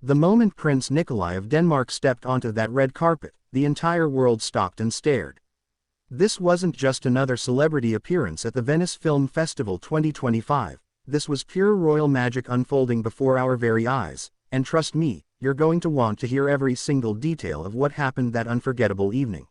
The moment Prince Nikolai of Denmark stepped onto that red carpet, the entire world stopped and stared. This wasn't just another celebrity appearance at the Venice Film Festival 2025, this was pure royal magic unfolding before our very eyes, and trust me, you're going to want to hear every single detail of what happened that unforgettable evening.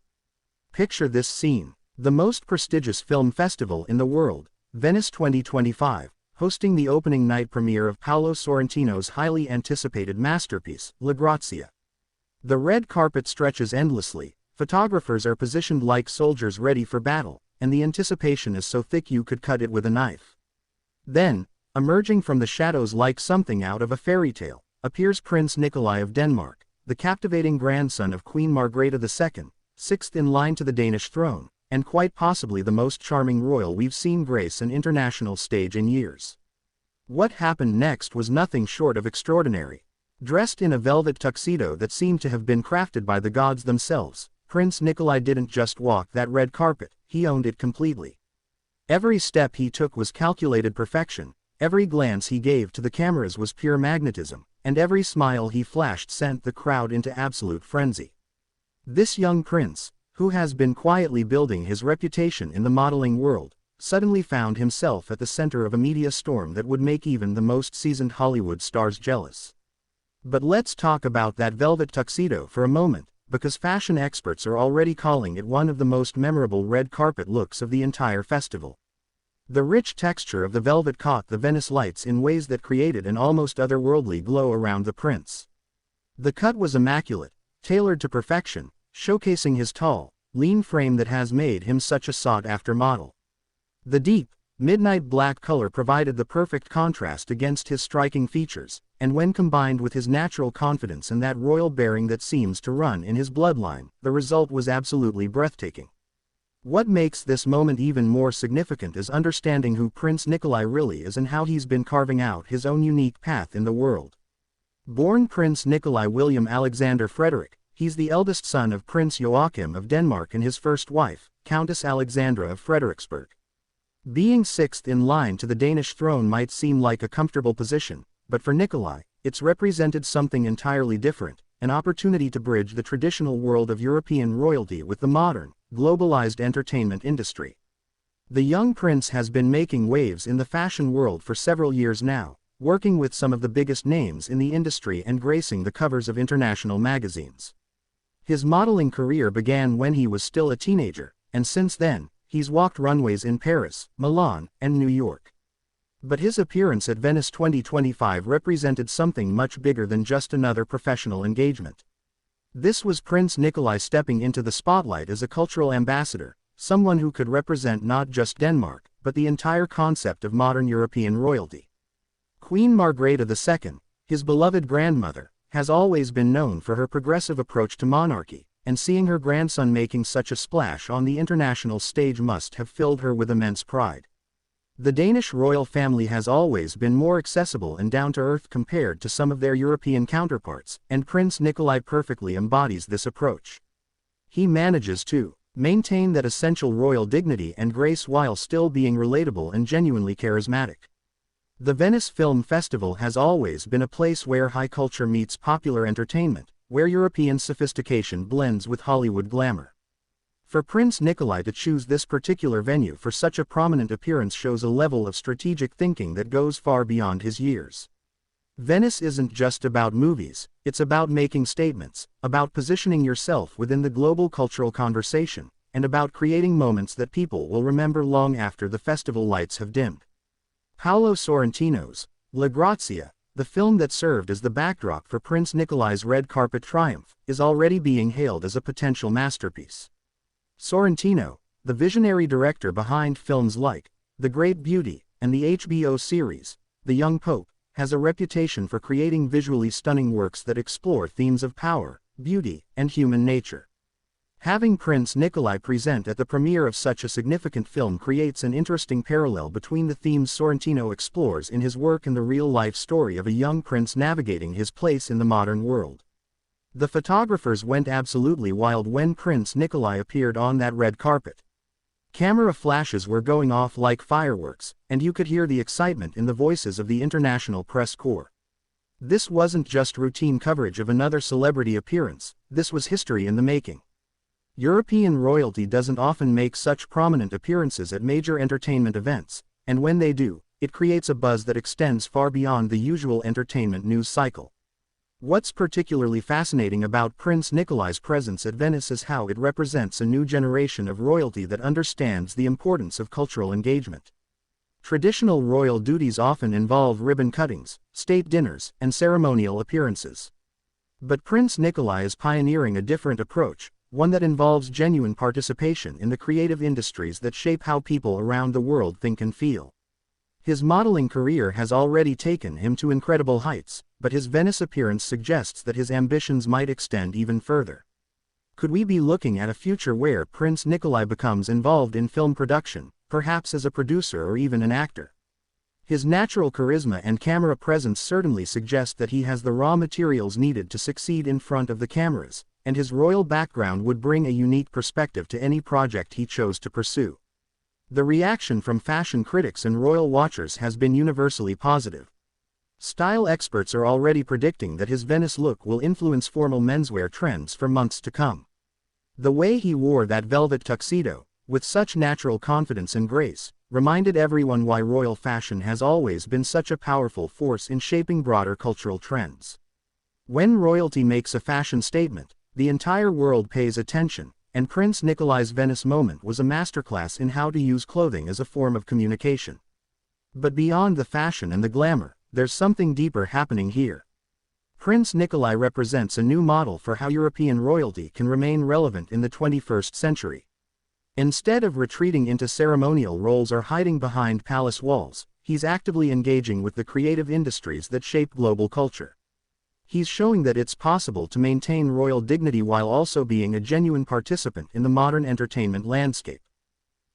Picture this scene. The most prestigious film festival in the world, Venice 2025, hosting the opening night premiere of Paolo Sorrentino's highly anticipated masterpiece, Grazia. The red carpet stretches endlessly, photographers are positioned like soldiers ready for battle, and the anticipation is so thick you could cut it with a knife. Then, emerging from the shadows like something out of a fairy tale, appears Prince Nikolai of Denmark, the captivating grandson of Queen Margrethe II, sixth in line to the Danish throne, and quite possibly the most charming royal we've seen grace an international stage in years. What happened next was nothing short of extraordinary. Dressed in a velvet tuxedo that seemed to have been crafted by the gods themselves, Prince Nikolai didn't just walk that red carpet, he owned it completely. Every step he took was calculated perfection, every glance he gave to the cameras was pure magnetism, and every smile he flashed sent the crowd into absolute frenzy. This young prince, who has been quietly building his reputation in the modeling world, suddenly found himself at the center of a media storm that would make even the most seasoned Hollywood stars jealous. But let's talk about that velvet tuxedo for a moment, because fashion experts are already calling it one of the most memorable red carpet looks of the entire festival. The rich texture of the velvet caught the Venice lights in ways that created an almost otherworldly glow around the prince. The cut was immaculate, tailored to perfection, showcasing his tall, lean frame that has made him such a sought-after model. The deep, midnight black color provided the perfect contrast against his striking features, and when combined with his natural confidence and that royal bearing that seems to run in his bloodline, the result was absolutely breathtaking. What makes this moment even more significant is understanding who Prince Nikolai really is and how he's been carving out his own unique path in the world. Born Prince Nikolai William Alexander Frederick, he's the eldest son of Prince Joachim of Denmark and his first wife, Countess Alexandra of Frederiksberg. Being sixth in line to the Danish throne might seem like a comfortable position, but for Nikolai, it's represented something entirely different, an opportunity to bridge the traditional world of European royalty with the modern, globalized entertainment industry. The young prince has been making waves in the fashion world for several years now, working with some of the biggest names in the industry and gracing the covers of international magazines. His modeling career began when he was still a teenager, and since then, he's walked runways in Paris, Milan, and New York. But his appearance at Venice 2025 represented something much bigger than just another professional engagement. This was Prince Nikolai stepping into the spotlight as a cultural ambassador, someone who could represent not just Denmark, but the entire concept of modern European royalty. Queen Margrethe II, his beloved grandmother, has always been known for her progressive approach to monarchy, and seeing her grandson making such a splash on the international stage must have filled her with immense pride. The Danish royal family has always been more accessible and down-to-earth compared to some of their European counterparts, and Prince Nikolai perfectly embodies this approach. He manages to maintain that essential royal dignity and grace while still being relatable and genuinely charismatic. The Venice Film Festival has always been a place where high culture meets popular entertainment, where European sophistication blends with Hollywood glamour. For Prince Nikolai to choose this particular venue for such a prominent appearance shows a level of strategic thinking that goes far beyond his years. Venice isn't just about movies, it's about making statements, about positioning yourself within the global cultural conversation, and about creating moments that people will remember long after the festival lights have dimmed. Paolo Sorrentino's Grazia, the film that served as the backdrop for Prince Nikolai's red carpet triumph, is already being hailed as a potential masterpiece. Sorrentino, the visionary director behind films like The Great Beauty and the HBO series The Young Pope, has a reputation for creating visually stunning works that explore themes of power, beauty, and human nature. Having Prince Nikolai present at the premiere of such a significant film creates an interesting parallel between the themes Sorrentino explores in his work and the real-life story of a young prince navigating his place in the modern world. The photographers went absolutely wild when Prince Nikolai appeared on that red carpet. Camera flashes were going off like fireworks, and you could hear the excitement in the voices of the international press corps. This wasn't just routine coverage of another celebrity appearance, this was history in the making. European royalty doesn't often make such prominent appearances at major entertainment events, and when they do, it creates a buzz that extends far beyond the usual entertainment news cycle. What's particularly fascinating about Prince Nikolai's presence at Venice is how it represents a new generation of royalty that understands the importance of cultural engagement. Traditional royal duties often involve ribbon cuttings, state dinners, and ceremonial appearances. But Prince Nikolai is pioneering a different approach, one that involves genuine participation in the creative industries that shape how people around the world think and feel. His modeling career has already taken him to incredible heights, but his Venice appearance suggests that his ambitions might extend even further. Could we be looking at a future where Prince Nikolai becomes involved in film production, perhaps as a producer or even an actor? His natural charisma and camera presence certainly suggest that he has the raw materials needed to succeed in front of the cameras, and his royal background would bring a unique perspective to any project he chose to pursue. The reaction from fashion critics and royal watchers has been universally positive. Style experts are already predicting that his Venice look will influence formal menswear trends for months to come. The way he wore that velvet tuxedo, with such natural confidence and grace, reminded everyone why royal fashion has always been such a powerful force in shaping broader cultural trends. When royalty makes a fashion statement, the entire world pays attention, and Prince Nikolai's Venice moment was a masterclass in how to use clothing as a form of communication. But beyond the fashion and the glamour, there's something deeper happening here. Prince Nikolai represents a new model for how European royalty can remain relevant in the 21st century. Instead of retreating into ceremonial roles or hiding behind palace walls, he's actively engaging with the creative industries that shape global culture. He's showing that it's possible to maintain royal dignity while also being a genuine participant in the modern entertainment landscape.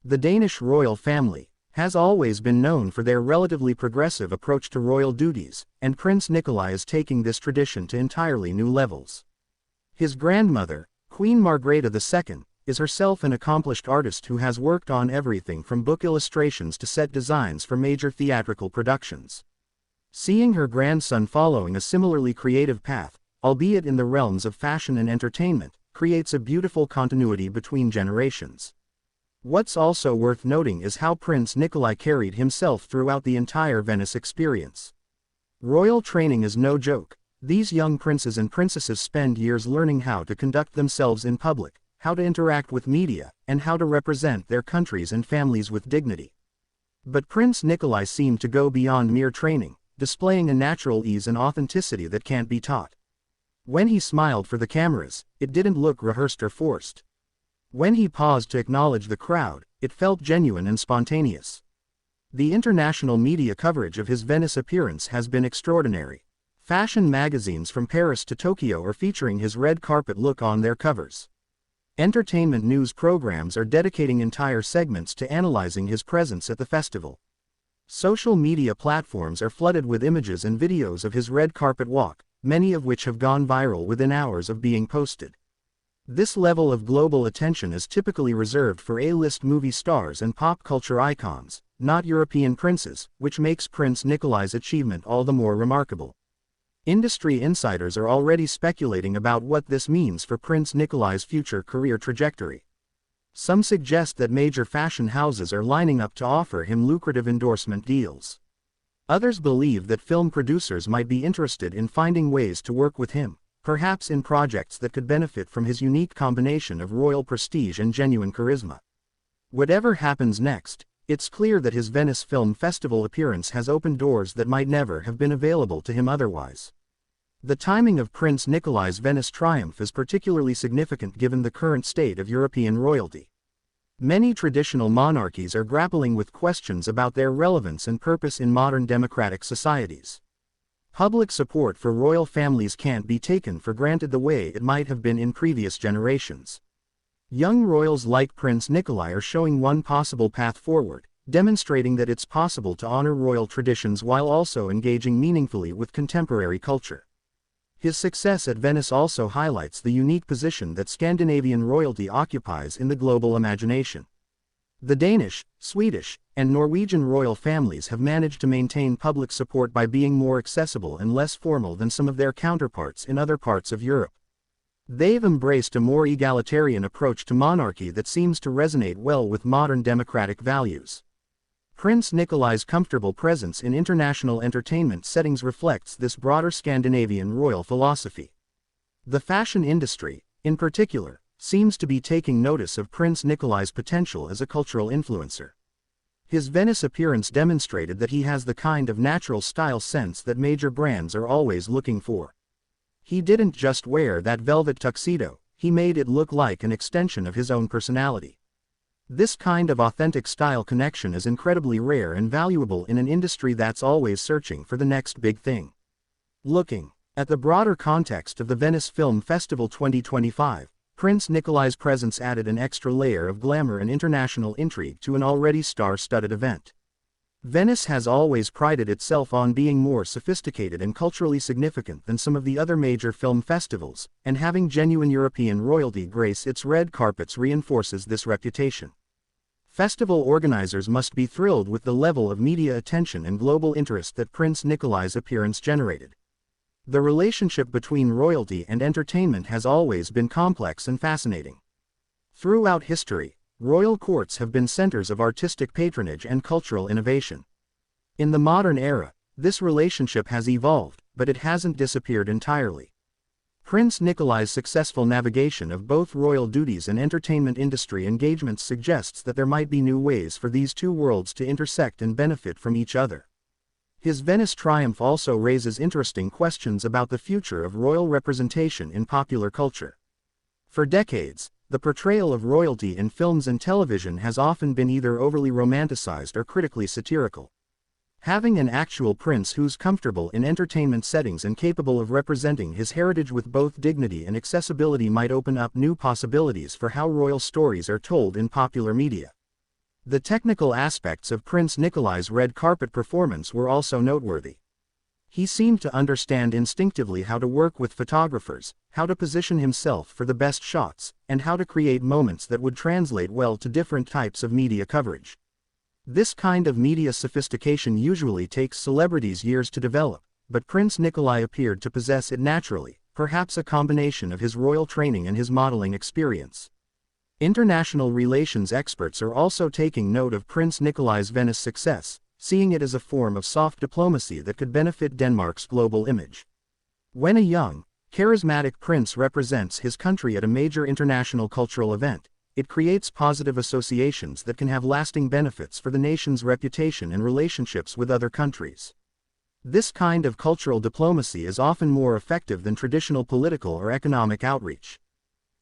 The Danish royal family has always been known for their relatively progressive approach to royal duties, and Prince Nikolai is taking this tradition to entirely new levels. His grandmother, Queen Margrethe II, is herself an accomplished artist who has worked on everything from book illustrations to set designs for major theatrical productions. Seeing her grandson following a similarly creative path, albeit in the realms of fashion and entertainment, creates a beautiful continuity between generations. What's also worth noting is how Prince Nikolai carried himself throughout the entire Venice experience. Royal training is no joke. These young princes and princesses spend years learning how to conduct themselves in public, how to interact with media, and how to represent their countries and families with dignity. But Prince Nikolai seemed to go beyond mere training, displaying a natural ease and authenticity that can't be taught. When he smiled for the cameras, it didn't look rehearsed or forced. When he paused to acknowledge the crowd, it felt genuine and spontaneous. The international media coverage of his Venice appearance has been extraordinary. Fashion magazines from Paris to Tokyo are featuring his red carpet look on their covers. Entertainment news programs are dedicating entire segments to analyzing his presence at the festival. Social media platforms are flooded with images and videos of his red carpet walk, many of which have gone viral within hours of being posted. This level of global attention is typically reserved for A-list movie stars and pop culture icons, not European princes, which makes Prince Nikolai's achievement all the more remarkable. Industry insiders are already speculating about what this means for Prince Nikolai's future career trajectory. Some suggest that major fashion houses are lining up to offer him lucrative endorsement deals. Others believe that film producers might be interested in finding ways to work with him, perhaps in projects that could benefit from his unique combination of royal prestige and genuine charisma. Whatever happens next, it's clear that his Venice Film Festival appearance has opened doors that might never have been available to him otherwise. The timing of Prince Nikolai's Venice triumph is particularly significant given the current state of European royalty. Many traditional monarchies are grappling with questions about their relevance and purpose in modern democratic societies. Public support for royal families can't be taken for granted the way it might have been in previous generations. Young royals like Prince Nikolai are showing one possible path forward, demonstrating that it's possible to honor royal traditions while also engaging meaningfully with contemporary culture. His success at Venice also highlights the unique position that Scandinavian royalty occupies in the global imagination. The Danish, Swedish, and Norwegian royal families have managed to maintain public support by being more accessible and less formal than some of their counterparts in other parts of Europe. They've embraced a more egalitarian approach to monarchy that seems to resonate well with modern democratic values. Prince Nikolai's comfortable presence in international entertainment settings reflects this broader Scandinavian royal philosophy. The fashion industry, in particular, seems to be taking notice of Prince Nikolai's potential as a cultural influencer. His Venice appearance demonstrated that he has the kind of natural style sense that major brands are always looking for. He didn't just wear that velvet tuxedo, he made it look like an extension of his own personality. This kind of authentic style connection is incredibly rare and valuable in an industry that's always searching for the next big thing. Looking at the broader context of the Venice Film Festival 2025, Prince Nikolai's presence added an extra layer of glamour and international intrigue to an already star-studded event. Venice has always prided itself on being more sophisticated and culturally significant than some of the other major film festivals, and having genuine European royalty grace its red carpets reinforces this reputation. Festival organizers must be thrilled with the level of media attention and global interest that Prince Nikolai's appearance generated. The relationship between royalty and entertainment has always been complex and fascinating. Throughout history, royal courts have been centers of artistic patronage and cultural innovation. In the modern era, this relationship has evolved, but it hasn't disappeared entirely. Prince Nikolai's successful navigation of both royal duties and entertainment industry engagements suggests that there might be new ways for these two worlds to intersect and benefit from each other. His Venice triumph also raises interesting questions about the future of royal representation in popular culture. For decades, the portrayal of royalty in films and television has often been either overly romanticized or critically satirical. Having an actual prince who's comfortable in entertainment settings and capable of representing his heritage with both dignity and accessibility might open up new possibilities for how royal stories are told in popular media. The technical aspects of Prince Nikolai's red carpet performance were also noteworthy. He seemed to understand instinctively how to work with photographers, how to position himself for the best shots, and how to create moments that would translate well to different types of media coverage. This kind of media sophistication usually takes celebrities years to develop, but Prince Nikolai appeared to possess it naturally, perhaps a combination of his royal training and his modeling experience. International relations experts are also taking note of Prince Nikolai's Venice success, seeing it as a form of soft diplomacy that could benefit Denmark's global image. When a young, charismatic prince represents his country at a major international cultural event, it creates positive associations that can have lasting benefits for the nation's reputation and relationships with other countries. This kind of cultural diplomacy is often more effective than traditional political or economic outreach.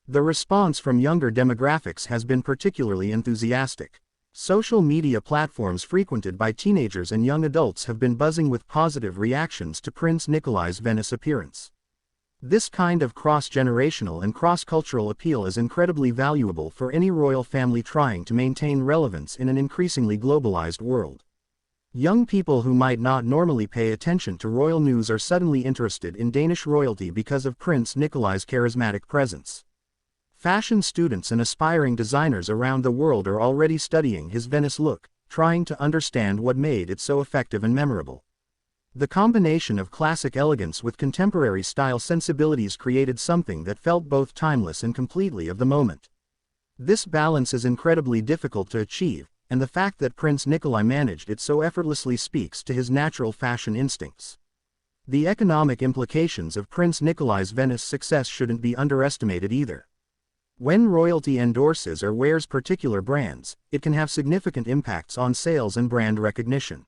The response from younger demographics has been particularly enthusiastic. Social media platforms frequented by teenagers and young adults have been buzzing with positive reactions to Prince Nikolai's Venice appearance. This kind of cross-generational and cross-cultural appeal is incredibly valuable for any royal family trying to maintain relevance in an increasingly globalized world. Young people who might not normally pay attention to royal news are suddenly interested in Danish royalty because of Prince Nikolai's charismatic presence. Fashion students and aspiring designers around the world are already studying his Venice look, trying to understand what made it so effective and memorable. The combination of classic elegance with contemporary style sensibilities created something that felt both timeless and completely of the moment. This balance is incredibly difficult to achieve, and the fact that Prince Nikolai managed it so effortlessly speaks to his natural fashion instincts. The economic implications of Prince Nikolai's Venice success shouldn't be underestimated either. When royalty endorses or wears particular brands, it can have significant impacts on sales and brand recognition.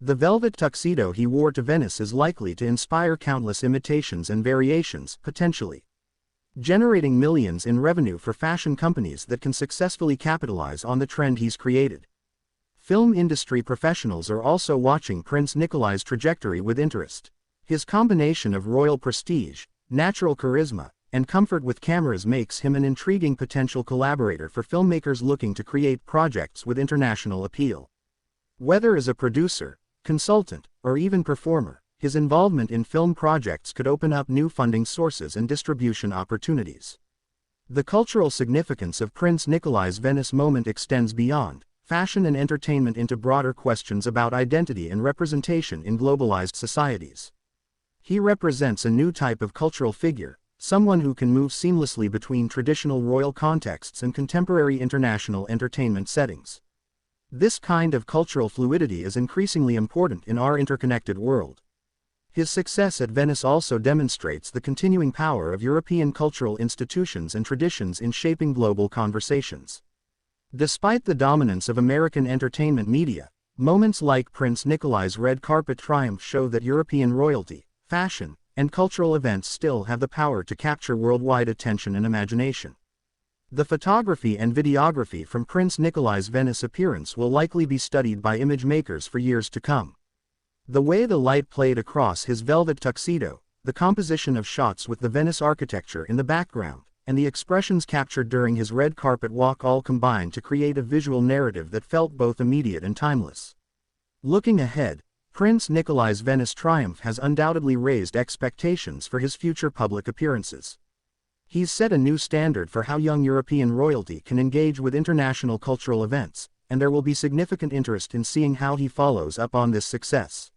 The velvet tuxedo he wore to Venice is likely to inspire countless imitations and variations, potentially generating millions in revenue for fashion companies that can successfully capitalize on the trend he's created. Film industry professionals are also watching Prince Nikolai's trajectory with interest. His combination of royal prestige, natural charisma, and comfort with cameras makes him an intriguing potential collaborator for filmmakers looking to create projects with international appeal. Whether as a producer, consultant, or even performer, his involvement in film projects could open up new funding sources and distribution opportunities. The cultural significance of Prince Nikolai's Venice moment extends beyond fashion and entertainment into broader questions about identity and representation in globalized societies. He represents a new type of cultural figure, someone who can move seamlessly between traditional royal contexts and contemporary international entertainment settings. This kind of cultural fluidity is increasingly important in our interconnected world. His success at Venice also demonstrates the continuing power of European cultural institutions and traditions in shaping global conversations. Despite the dominance of American entertainment media, moments like Prince Nikolai's red carpet triumph show that European royalty, fashion, and cultural events still have the power to capture worldwide attention and imagination. The photography and videography from Prince Nikolai's Venice appearance will likely be studied by image makers for years to come. The way the light played across his velvet tuxedo, the composition of shots with the Venice architecture in the background, and the expressions captured during his red carpet walk all combined to create a visual narrative that felt both immediate and timeless. Looking ahead, Prince Nikolai's Venice triumph has undoubtedly raised expectations for his future public appearances. He's set a new standard for how young European royalty can engage with international cultural events, and there will be significant interest in seeing how he follows up on this success.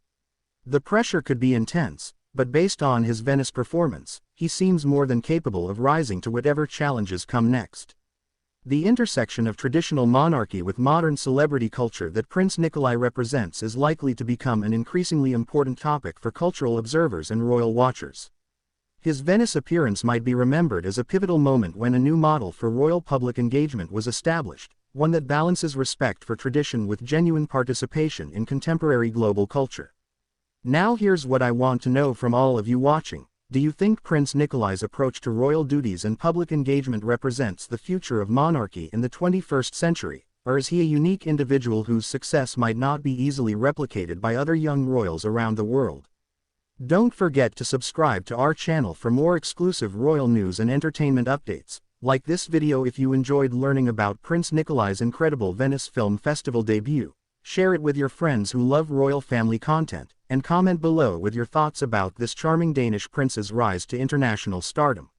The pressure could be intense, but based on his Venice performance, he seems more than capable of rising to whatever challenges come next. The intersection of traditional monarchy with modern celebrity culture that Prince Nikolai represents is likely to become an increasingly important topic for cultural observers and royal watchers. His Venice appearance might be remembered as a pivotal moment when a new model for royal public engagement was established, one that balances respect for tradition with genuine participation in contemporary global culture. Now here's what I want to know from all of you watching. Do you think Prince Nikolai's approach to royal duties and public engagement represents the future of monarchy in the 21st century, or is he a unique individual whose success might not be easily replicated by other young royals around the world? Don't forget to subscribe to our channel for more exclusive royal news and entertainment updates. Like this video if you enjoyed learning about Prince Nikolai's incredible Venice Film Festival debut. Share it with your friends who love royal family content, and comment below with your thoughts about this charming Danish prince's rise to international stardom.